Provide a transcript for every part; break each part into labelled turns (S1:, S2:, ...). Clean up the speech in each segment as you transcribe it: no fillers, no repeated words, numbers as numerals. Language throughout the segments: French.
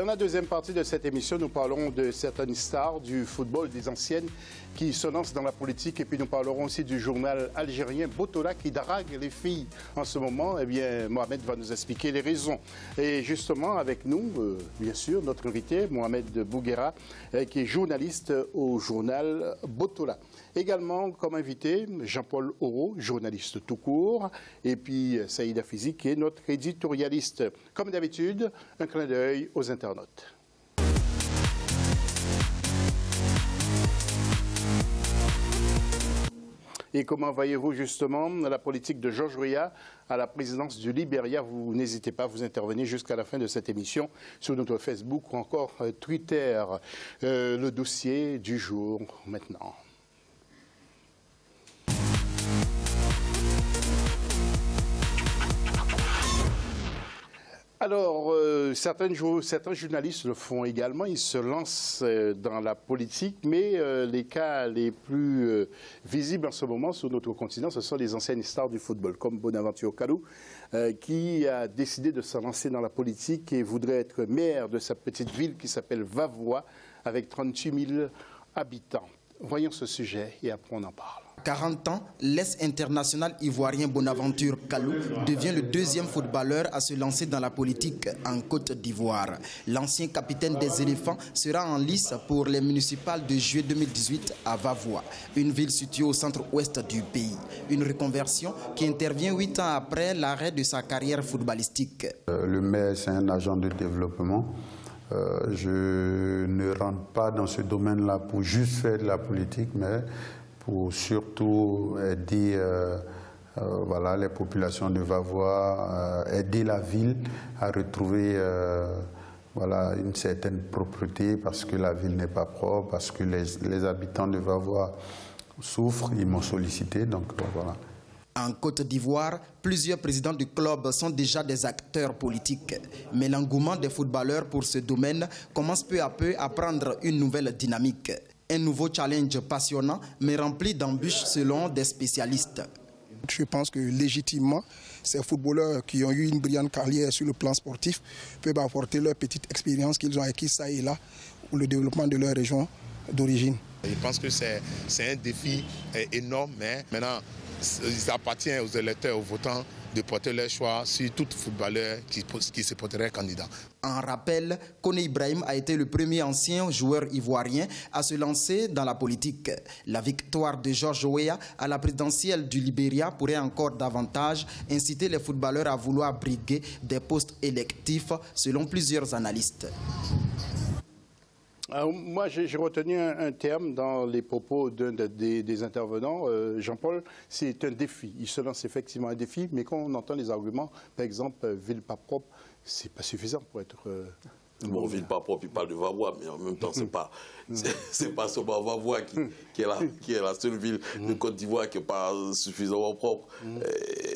S1: la deuxième partie de cette émission, nous parlerons de certaines stars du football, des anciennes qui se lancent dans la politique. Et puis nous parlerons aussi du journal algérien Botola qui drague les filles en ce moment. Eh bien, Mohamed va nous expliquer les raisons. Et justement, avec nous, bien sûr, notre invité, Mohamed Bouguera, qui est journaliste au journal Botola. Également, comme invité, Jean-Paul Oro, journaliste tout court. Et puis, Saïda Fizi, qui est notre éditorialiste. Comme d'habitude, un clin d'œil aux internautes. Et comment voyez-vous justement la politique de George Weah à la présidence du Libéria? Vous n'hésitez pas à vous intervenir jusqu'à la fin de cette émission sur notre Facebook ou encore Twitter. Le dossier du jour maintenant. Alors, certains journalistes le font également, ils se lancent dans la politique, mais les cas les plus visibles en ce moment sur notre continent, ce sont les anciennes stars du football, comme Bonaventure Kalou, qui a décidé de se lancer dans la politique et voudrait être maire de sa petite ville qui s'appelle Vavois, avec 38 000 habitants. Voyons ce sujet et après on en parle.
S2: 40 ans, l'ex-international ivoirien Bonaventure Kalou devient le deuxième footballeur à se lancer dans la politique en Côte d'Ivoire. L'ancien capitaine des éléphants sera en lice pour les municipales de juillet 2018 à Vavois, une ville située au centre-ouest du pays. Une reconversion qui intervient 8 ans après l'arrêt de sa carrière footballistique.
S3: Le maire, c'est un agent de développement. Je ne rentre pas dans ce domaine-là pour juste faire de la politique, mais pour surtout aider voilà, les populations de Vavois, aider la ville à retrouver voilà, une certaine propreté parce que la ville n'est pas propre, parce que les habitants de Vavois souffrent, ils m'ont sollicité, donc voilà.
S2: En Côte d'Ivoire, plusieurs présidents du club sont déjà des acteurs politiques. Mais l'engouement des footballeurs pour ce domaine commence peu à peu à prendre une nouvelle dynamique. Un nouveau challenge passionnant, mais rempli d'embûches selon des spécialistes.
S4: Je pense que légitimement, ces footballeurs qui ont eu une brillante carrière sur le plan sportif peuvent apporter leur petite expérience qu'ils ont acquise ça et là pour le développement de leur région d'origine.
S5: Je pense que c'est un défi énorme, mais maintenant, il appartient aux électeurs, aux votants, de porter leur choix sur tout footballeur qui se porterait candidat.
S2: En rappel, Kone Ibrahim a été le premier ancien joueur ivoirien à se lancer dans la politique. La victoire de George Weah à la présidentielle du Libéria pourrait encore davantage inciter les footballeurs à vouloir briguer des postes électifs, selon plusieurs analystes.
S1: Alors, moi, j'ai retenu un terme dans les propos des intervenants. Jean-Paul, c'est un défi. Il se lance effectivement un défi, mais quand on entend les arguments, par exemple, ville pas propre, c'est pas suffisant pour être...
S6: Bon, ville pas propre, il parle de Vavois, mais en même temps, c'est pas seulement Vavois qui est la seule ville de Côte d'Ivoire qui n'est pas suffisamment propre.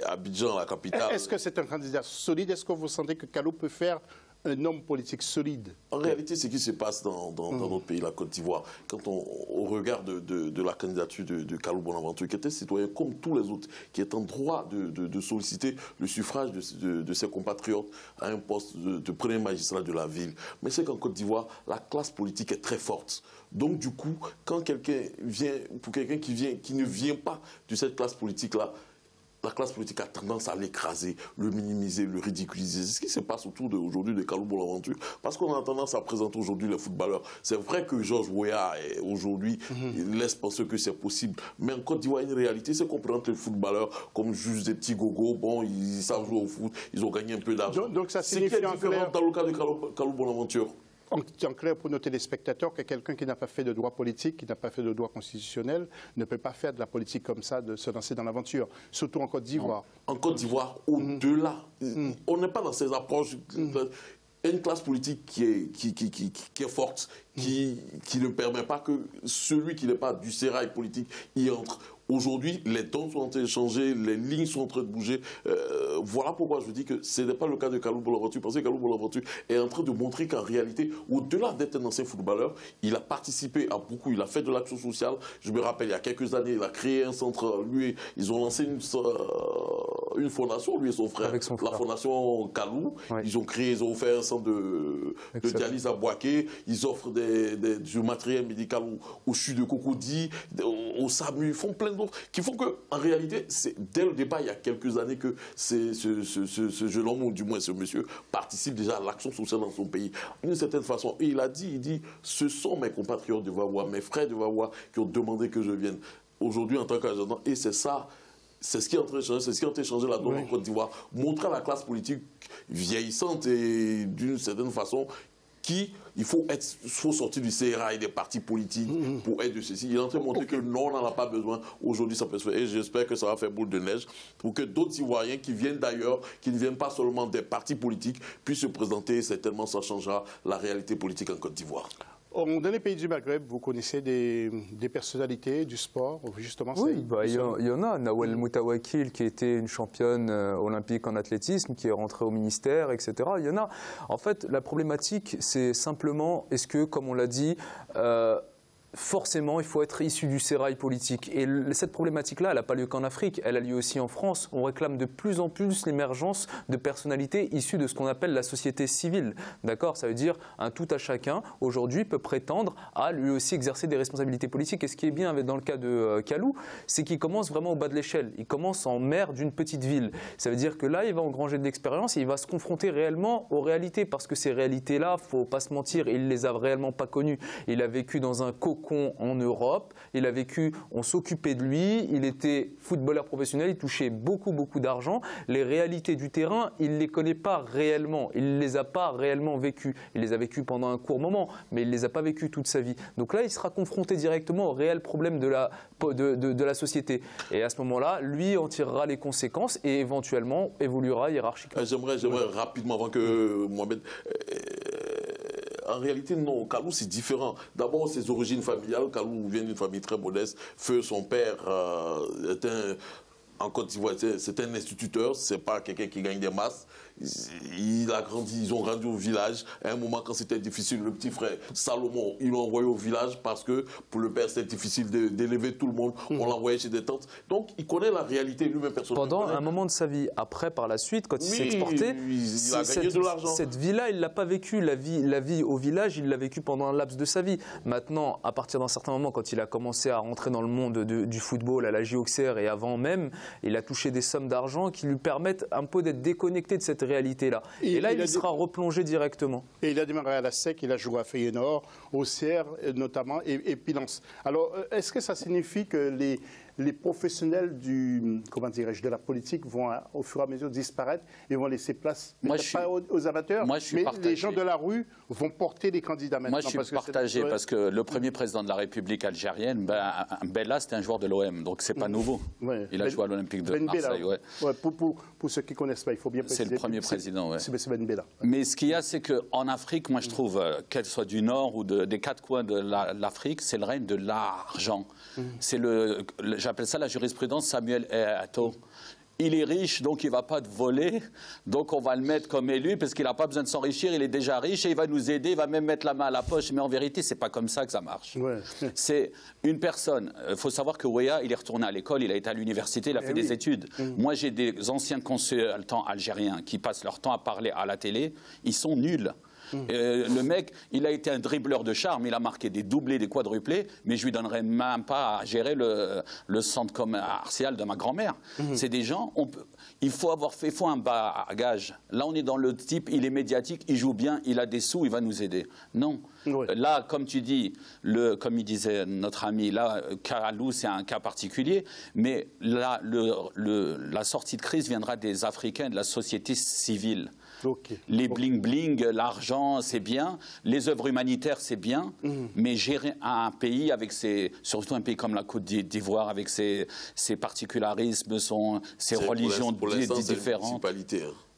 S6: Abidjan, la capitale.
S1: Est-ce que c'est un candidat solide? Est-ce que vous sentez que Kalou peut faire un homme politique solide?
S6: En réalité, ce qui se passe dans notre pays, la Côte d'Ivoire, quand on regarde de la candidature de Kalou Bonaventure, qui était citoyen comme tous les autres, qui est en droit de solliciter le suffrage de ses compatriotes à un poste de premier magistrat de la ville. Mais c'est qu'en Côte d'Ivoire, la classe politique est très forte. Donc du coup, quand quelqu'un vient, pour quelqu'un qui ne vient pas de cette classe politique-là, la classe politique a tendance à l'écraser, le minimiser, le ridiculiser. C'est ce qui se passe autour aujourd'hui de Kalou Bonaventure. Parce qu'on a tendance à présenter aujourd'hui les footballeurs. C'est vrai que George Weah, aujourd'hui, il laisse penser que c'est possible. Mais en Côte d'Ivoire, une réalité, c'est qu'on présente les footballeurs comme juste des petits gogos. Bon, ils savent jouer au foot, ils ont gagné un peu d'argent.
S1: Donc ça signifie
S6: en clair, dans le cas de Kalou Bonaventure.
S1: En clair, pour nos téléspectateurs, que quelqu'un qui n'a pas fait de droit politique, qui n'a pas fait de droit constitutionnel, ne peut pas faire de la politique comme ça, de se lancer dans l'aventure, surtout en Côte d'Ivoire.
S6: En Côte d'Ivoire, au-delà, on n'est pas dans ces approches. Une classe politique qui est forte, qui ne permet pas que celui qui n'est pas du sérail politique y entre. Aujourd'hui, les tons sont en train de changer, les lignes sont en train de bouger. Voilà pourquoi je dis que ce n'est pas le cas de Kalou Bonaventure, parce que Kalou Bonaventure est en train de montrer qu'en réalité, au-delà d'être un ancien footballeur, il a participé à beaucoup, il a fait de l'action sociale. Je me rappelle, il y a quelques années, il a créé un centre, lui, ils ont lancé une fondation, lui et son frère. La fondation Kalou. Ouais. Ils ont fait un centre de dialyse à Boaké. Ils offrent du matériel médical au CHU de Cocody, au SAMU. Ils font plein d'autres qui font qu'en réalité, dès le départ, il y a quelques années que ce jeune homme, ou du moins ce monsieur, participe déjà à l'action sociale dans son pays. D'une certaine façon, et il dit, ce sont mes compatriotes de Vawa, mes frères de Vawa qui ont demandé que je vienne aujourd'hui en tant qu'agent. Et c'est ça. C'est ce qui est en train de changer, c'est ce qui est en train de changer la donne en Côte d'Ivoire. Montrer à la classe politique vieillissante et d'une certaine façon il faut sortir du CRA et des partis politiques pour être de ceci. Il est en train de montrer que non, on n'en a pas besoin. Aujourd'hui, ça peut se faire. Et j'espère que ça va faire boule de neige pour que d'autres Ivoiriens qui viennent d'ailleurs, qui ne viennent pas seulement des partis politiques, puissent se présenter. Certainement, ça changera la réalité politique en Côte d'Ivoire. Dans
S1: les pays du Maghreb, vous connaissez des personnalités du sport, justement?
S7: Oui, il y en a. Nawel Moutawakil, qui était une championne olympique en athlétisme, qui est rentrée au ministère, etc. Il y en a. En fait, la problématique, c'est simplement, est-ce que, comme on l'a dit, forcément, il faut être issu du sérail politique. Et cette problématique-là, elle n'a pas lieu qu'en Afrique, elle a lieu aussi en France. On réclame de plus en plus l'émergence de personnalités issues de ce qu'on appelle la société civile. D'accord ? Ça veut dire un tout à chacun, aujourd'hui, peut prétendre à lui aussi exercer des responsabilités politiques. Et ce qui est bien dans le cas de Kalou, c'est qu'il commence vraiment au bas de l'échelle. Il commence en maire d'une petite ville. Ça veut dire que là, il va engranger de l'expérience et il va se confronter réellement aux réalités. Parce que ces réalités-là, il ne faut pas se mentir, il ne les a réellement pas connues. Il a vécu dans un cocon en Europe, il a vécu, on s'occupait de lui, il était footballeur professionnel, il touchait beaucoup d'argent. Les réalités du terrain, il ne les connaît pas réellement, il ne les a pas réellement vécues. Il les a vécues pendant un court moment, mais il ne les a pas vécues toute sa vie. Donc là, il sera confronté directement aux réels problèmes de la société. Et à ce moment-là, lui en tirera les conséquences et éventuellement évoluera hiérarchiquement.
S6: J'aimerais rapidement, avant que Mohamed... En réalité, non. Kalou, c'est différent. D'abord, ses origines familiales. Kalou vient d'une famille très modeste. Son père en Côte d'Ivoire, c'est un instituteur. C'est pas quelqu'un qui gagne des masses. Ils ont grandi au village. À un moment, quand c'était difficile, le petit frère Salomon, ils l'ont envoyé au village parce que pour le père, c'était difficile d'élever tout le monde. On l'envoyait chez des tantes. Donc, il connaît la réalité lui-même personnellement.
S7: Pendant un moment de sa vie. Après, par la suite, quand il s'est exporté,
S6: il a gagné de l'argent.
S7: Cette vie-là, il ne l'a pas vécue. La vie au village, il l'a vécue pendant un laps de sa vie. Maintenant, à partir d'un certain moment, quand il a commencé à rentrer dans le monde du football, à la JOXR et avant même, il a touché des sommes d'argent qui lui permettent un peu d'être déconnecté de cette réalité-là. Et là, il sera replongé directement.
S1: Et il a démarré à la SEC, il a joué à Feyenoord, au CR notamment, et puis Lens. Alors, est-ce que ça signifie que les professionnels de la politique vont au fur et à mesure disparaître et vont laisser place pas aux amateurs, mais les gens de la rue vont porter les candidats maintenant?
S8: Moi, je suis partagé parce que le premier président de la République algérienne, Bella, c'était un joueur de l'OM, donc c'est pas nouveau. Ouais. Il a joué à l'Olympique de Marseille.
S1: Pour ceux qui ne connaissent pas, il faut bien préciser.
S8: C'est le premier président, ouais.
S1: C'est Ben Bella.
S8: Mais ce qu'il y a, c'est qu'en Afrique, moi je trouve, qu'elle soit du nord ou des quatre coins de l'Afrique, c'est le règne de l'argent. C'est j'appelle ça la jurisprudence Samuel Eto'o. Il est riche, donc il ne va pas te voler, donc on va le mettre comme élu parce qu'il n'a pas besoin de s'enrichir, il est déjà riche et il va nous aider, il va même mettre la main à la poche. Mais en vérité, ce n'est pas comme ça que ça marche. Ouais. C'est une personne. Il faut savoir que Weah, il est retourné à l'école, il a été à l'université, il a fait des études. Moi, j'ai des anciens consultants algériens qui passent leur temps à parler à la télé, ils sont nuls. Le mec, il a été un dribbleur de charme, il a marqué des doublés, des quadruplés, mais je lui donnerais même pas à gérer le centre commercial de ma grand-mère. C'est des gens, il faut avoir fait un bagage. Là, on est dans le type, il est médiatique, il joue bien, il a des sous, il va nous aider. Non. Ouais. Là, comme tu dis, comme il disait notre ami, là, Kalou, c'est un cas particulier, mais là, la sortie de crise viendra des Africains, de la société civile. Okay. Les bling-bling, l'argent, c'est bien. Les œuvres humanitaires, c'est bien. Mais gérer un pays, surtout un pays comme la Côte d'Ivoire, avec ses particularismes, ses religions différentes.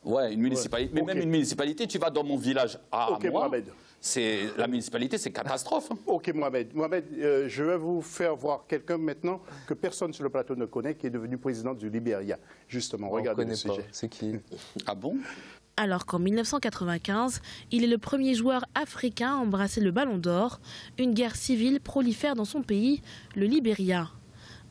S8: Ouais, une municipalité. Mais même une municipalité, tu vas dans mon village à moi. La municipalité, c'est catastrophe.
S1: Ok, Mohamed. Mohamed, je vais vous faire voir quelqu'un maintenant que personne sur le plateau ne connaît, qui est devenu président du Libéria. Justement, regardez le sujet.
S7: C'est qui?
S8: Ah bon?
S9: Alors qu'en 1995, il est le premier joueur africain à embrasser le Ballon d'Or, une guerre civile prolifère dans son pays, le Libéria.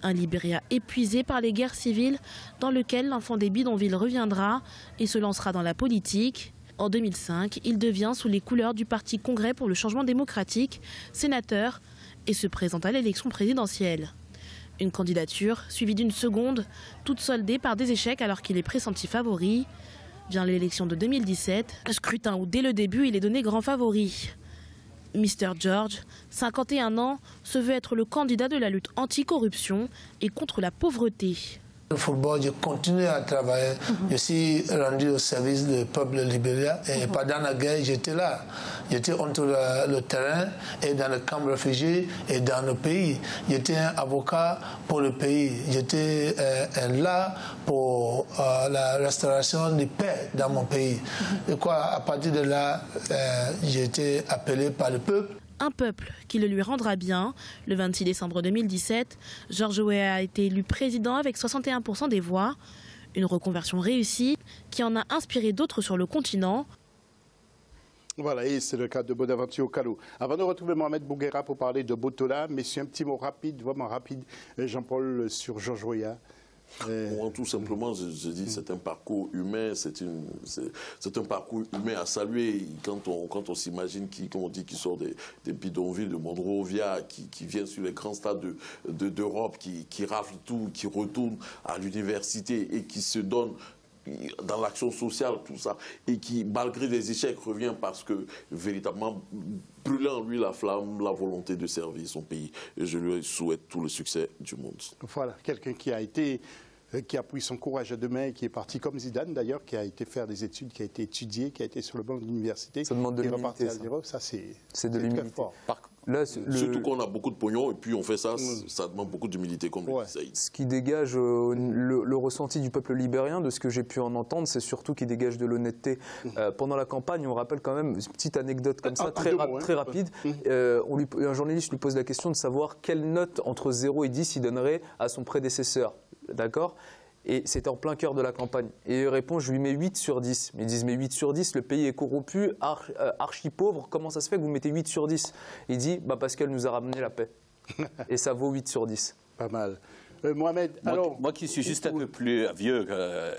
S9: Un Libéria épuisé par les guerres civiles dans lequel l'enfant des bidonvilles reviendra et se lancera dans la politique. En 2005, il devient sous les couleurs du Parti Congrès pour le changement démocratique, sénateur et se présente à l'élection présidentielle. Une candidature suivie d'une seconde, toute soldée par des échecs alors qu'il est pressenti favori. Vient l'élection de 2017, un scrutin où dès le début il est donné grand favori. Mr George, 51 ans, se veut être le candidat de la lutte anti-corruption et contre la pauvreté.
S10: Le football, je continue à travailler. Je suis rendu au service du peuple libérien et pendant la guerre, j'étais là. J'étais entre le terrain et dans le camp de réfugiés et dans le pays. J'étais un avocat pour le pays. J'étais là pour la restauration de paix dans mon pays. Et à partir de là, j'ai été appelé par le peuple.
S9: Un peuple qui le lui rendra bien. Le 26 décembre 2017, George Weah a été élu président avec 61% des voix. Une reconversion réussie qui en a inspiré d'autres sur le continent.
S1: Voilà, et c'est le cas de Bonaventure Kalou. Avant de retrouver Mohamed Bouguera pour parler de Botola, messieurs, un petit mot rapide, vraiment rapide, Jean-Paul, sur George Weah.
S6: Moi, tout simplement, je dis c'est un parcours humain, c'est un parcours humain à saluer. Quand on s'imagine qu'on dit qu'il sort des bidonvilles de Monrovia, qui vient sur les grands stades d'Europe, qui rafle tout, qui retourne à l'université et qui se donne dans l'action sociale, tout ça, et qui, malgré des échecs, revient parce que, véritablement, brûlant en lui la flamme, la volonté de servir son pays. Et je lui souhaite tout le succès du monde.
S1: Voilà, quelqu'un qui a pris son courage à deux mains et qui est parti comme Zidane d'ailleurs, qui a été faire des études, qui a été étudié, qui a été sur le banc de l'université.
S7: Ça demande de l'humilité.
S1: Ça, c'est
S7: de l'humilité.
S6: Surtout qu'on a beaucoup de pognon et puis on fait ça, ça demande beaucoup d'humilité comme le dit Saïd.
S7: Ce qui dégage le ressenti du peuple libérien, de ce que j'ai pu en entendre, c'est surtout qu'il dégage de l'honnêteté. Pendant la campagne, on rappelle quand même une petite anecdote comme ça, très rapide. Un journaliste lui pose la question de savoir quelle note entre 0 et 10 il donnerait à son prédécesseur. D'accord ? Et c'était en plein cœur de la campagne. Et il répond, je lui mets 8 sur 10. Mais ils disent, mais 8 sur 10, le pays est corrompu, archi pauvre, comment ça se fait que vous mettez 8 sur 10 ? Il dit, parce qu'elle nous a ramené la paix. Et ça vaut 8 sur 10.
S1: Pas mal. Mohamed,
S8: moi qui suis juste un peu plus vieux,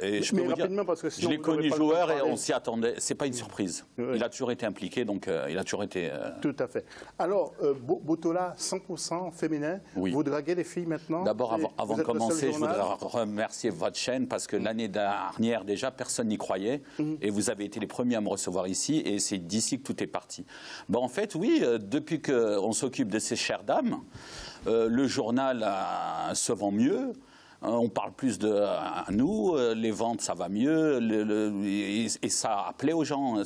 S8: et je peux vous dire,
S1: parce que
S8: je l'ai connu joueur et on s'y attendait. C'est pas une surprise. Il a toujours été impliqué, donc il a toujours été.
S1: Tout à fait. Alors, Botola, 100% féminin.
S8: Oui.
S1: Vous draguez les filles maintenant?
S8: D'abord, avant de commencer, je voudrais remercier votre chaîne parce que l'année dernière déjà, personne n'y croyait et vous avez été les premiers à me recevoir ici et c'est d'ici que tout est parti. En fait, oui, depuis qu'on s'occupe de ces chères dames. Le journal se vend mieux, on parle plus de nous, les ventes ça va mieux, et ça plaît aux gens.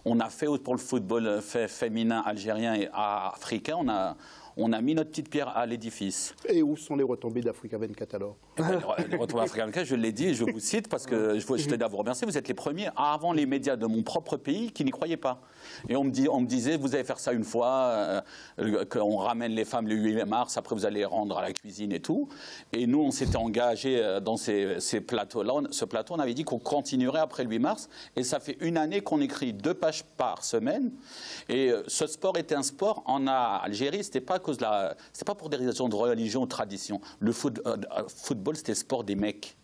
S8: On a fait pour le football féminin algérien et africain, on a mis notre petite pierre à l'édifice.
S1: Et où sont les retombées d'Africa 24 alors?
S8: Les retombées d'Africa 24, je l'ai dit, je vous cite parce que je tenais à vous remercier. Vous êtes les premiers, avant les médias de mon propre pays, qui n'y croyaient pas. Et on me disait, vous allez faire ça une fois, qu'on ramène les femmes le 8 mars, après vous allez rendre à la cuisine et tout. Et nous, on s'était engagés dans ces plateaux-là. Ce plateau, on avait dit qu'on continuerait après le 8 mars. Et ça fait une année qu'on écrit 2 pages par semaine. Et ce sport était un sport en Algérie, c'était pas c'est pas pour des raisons de religion ou de tradition. Le football, c'était le sport des mecs.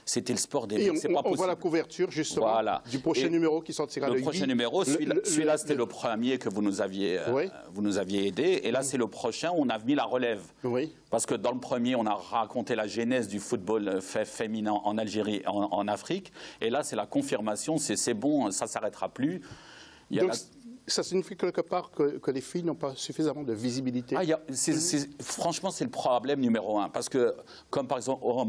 S8: C'était le sport des mecs.
S1: On voit la couverture, justement, du prochain numéro qui sortira le 8.
S8: Le prochain numéro, celui-là, c'était le premier que vous nous aviez aidé. Et là, c'est le prochain où on a mis la relève.
S1: Oui.
S8: Parce que dans le premier, on a raconté la genèse du football féminin en Algérie, en Afrique. Et là, c'est la confirmation. C'est bon, ça ne s'arrêtera plus.
S1: Ça signifie quelque part que les filles n'ont pas suffisamment de visibilité.
S8: Franchement, c'est le problème numéro 1. Parce que, comme par exemple au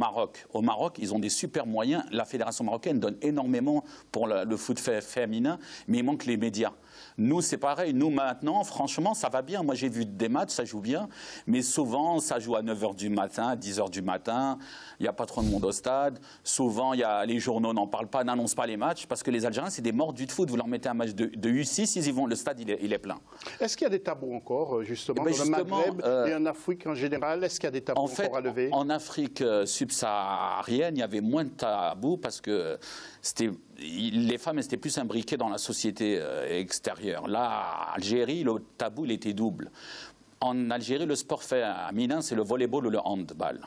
S8: Maroc, ils ont des super moyens. La fédération marocaine donne énormément pour le foot féminin, mais il manque les médias. Nous, c'est pareil. Nous, maintenant, franchement, ça va bien. Moi, j'ai vu des matchs, ça joue bien. Mais souvent, ça joue à 9h du matin, à 10h du matin. Il n'y a pas trop de monde au stade. Souvent, les journaux n'en parlent pas, n'annoncent pas les matchs. Parce que les Algériens, c'est des mordus de foot. Vous leur mettez un match de U6, ils y vont. Le stade, il est plein.
S1: Est-ce qu'il y a des tabous encore, justement, dans le Maghreb et en Afrique en général? Est-ce qu'il y a des tabous encore à lever?
S8: En Afrique subsaharienne, il y avait moins de tabous parce que les femmes étaient plus imbriquées dans la société extérieure. Là, en Algérie, le tabou, il était double. En Algérie, le sport féminin, c'est le volleyball ou le handball.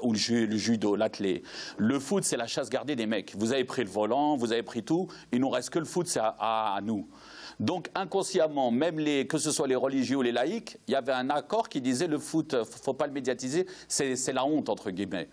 S8: Ou le judo, l'athlé. Le foot, c'est la chasse gardée des mecs. Vous avez pris le volant, vous avez pris tout. Il nous reste que le foot, c'est à nous. Donc inconsciemment, même que ce soit les religieux ou les laïcs, il y avait un accord qui disait le foot, il ne faut pas le médiatiser, c'est la honte, entre guillemets.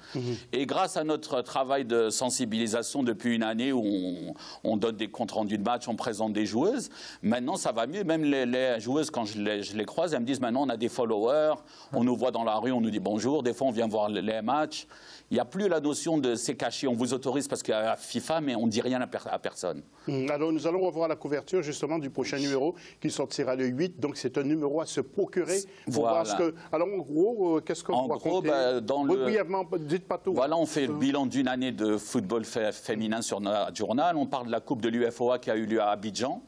S8: Et grâce à notre travail de sensibilisation depuis une année où on donne des comptes rendus de match, on présente des joueuses, maintenant ça va mieux. Même les joueuses, quand je les croise, elles me disent maintenant on a des followers, on nous voit dans la rue, on nous dit bonjour, des fois on vient voir les matchs. Il n'y a plus la notion de c'est caché, on vous autorise parce qu'il y a FIFA, mais on ne dit rien à personne.
S1: Alors nous allons revoir la couverture justement du prochain numéro qui sortira le 8, donc c'est un numéro à se procurer.
S8: Voilà.
S1: Alors en gros, qu'est-ce qu'on va raconter brièvement, dites pas tout.
S8: Voilà, on fait le bilan d'une année de football féminin sur notre journal. On parle de la Coupe de l'UFOA qui a eu lieu à Abidjan.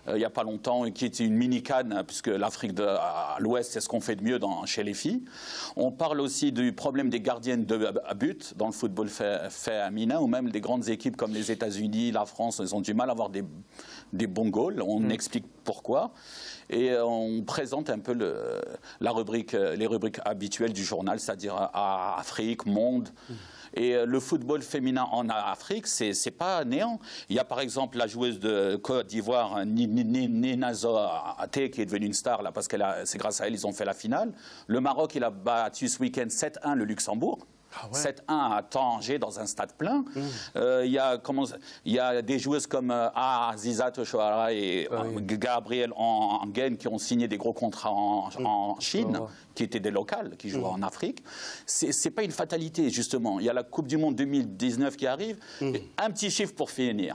S8: Il n'y a pas longtemps, qui était une mini-canne, puisque l'Afrique de l'Ouest, c'est ce qu'on fait de mieux chez les filles. On parle aussi du problème des gardiennes de but dans le football féminin, ou même des grandes équipes comme les États-Unis, la France, ils ont du mal à avoir des bons goals. On explique pourquoi. Et on présente un peu les rubriques habituelles du journal, c'est-à-dire Afrique, Monde. Et le football féminin en Afrique, c'est pas néant. Il y a par exemple la joueuse de Côte d'Ivoire, Nina Zoate, qui est devenue une star là, parce que c'est grâce à elle ils ont fait la finale. Le Maroc, il a battu ce week-end 7-1 le Luxembourg. 7-1 à Tanger dans un stade plein. Il y a des joueuses comme Azizat Chouara et Gabriel Angen qui ont signé des gros contrats en Chine, qui étaient des locales, qui jouent en Afrique. C'est pas une fatalité, justement. Il y a la Coupe du Monde 2019 qui arrive. Un petit chiffre pour finir.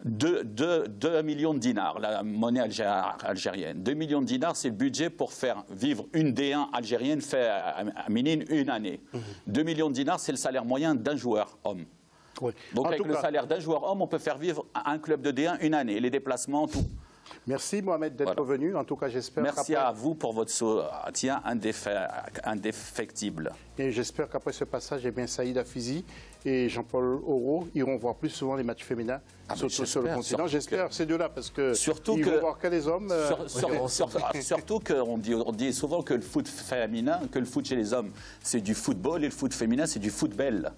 S8: 2 millions de dinars, la monnaie algérienne. 2 millions de dinars, c'est le budget pour faire vivre une D1 algérienne féminine une année. 2 millions de dinars, c'est le salaire moyen d'un joueur homme. Donc avec le salaire d'un joueur homme, on peut faire vivre un club de D1 une année, les déplacements, tout.
S1: Merci Mohamed d'être venu. En tout cas, j'espère.
S8: Merci à vous pour votre soutien indéfectible.
S1: Et j'espère qu'après ce passage, eh bien, Saïd Hafizi et Jean-Paul Auro iront voir plus souvent les matchs féminins sur le continent. J'espère ces deux-là parce que ils vont voir que les hommes.
S8: Surtout qu'on dit souvent que le foot féminin, que le foot chez les hommes, c'est du football et le foot féminin, c'est du football.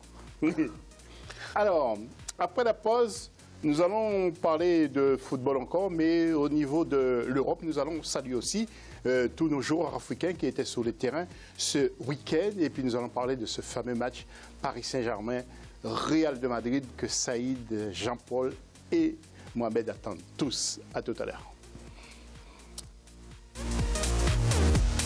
S1: Alors, après la pause. Nous allons parler de football encore, mais au niveau de l'Europe, nous allons saluer aussi tous nos joueurs africains qui étaient sur le terrain ce week-end. Et puis nous allons parler de ce fameux match Paris Saint-Germain, Real de Madrid que Saïd, Jean-Paul et Mohamed attendent tous. À tout à l'heure.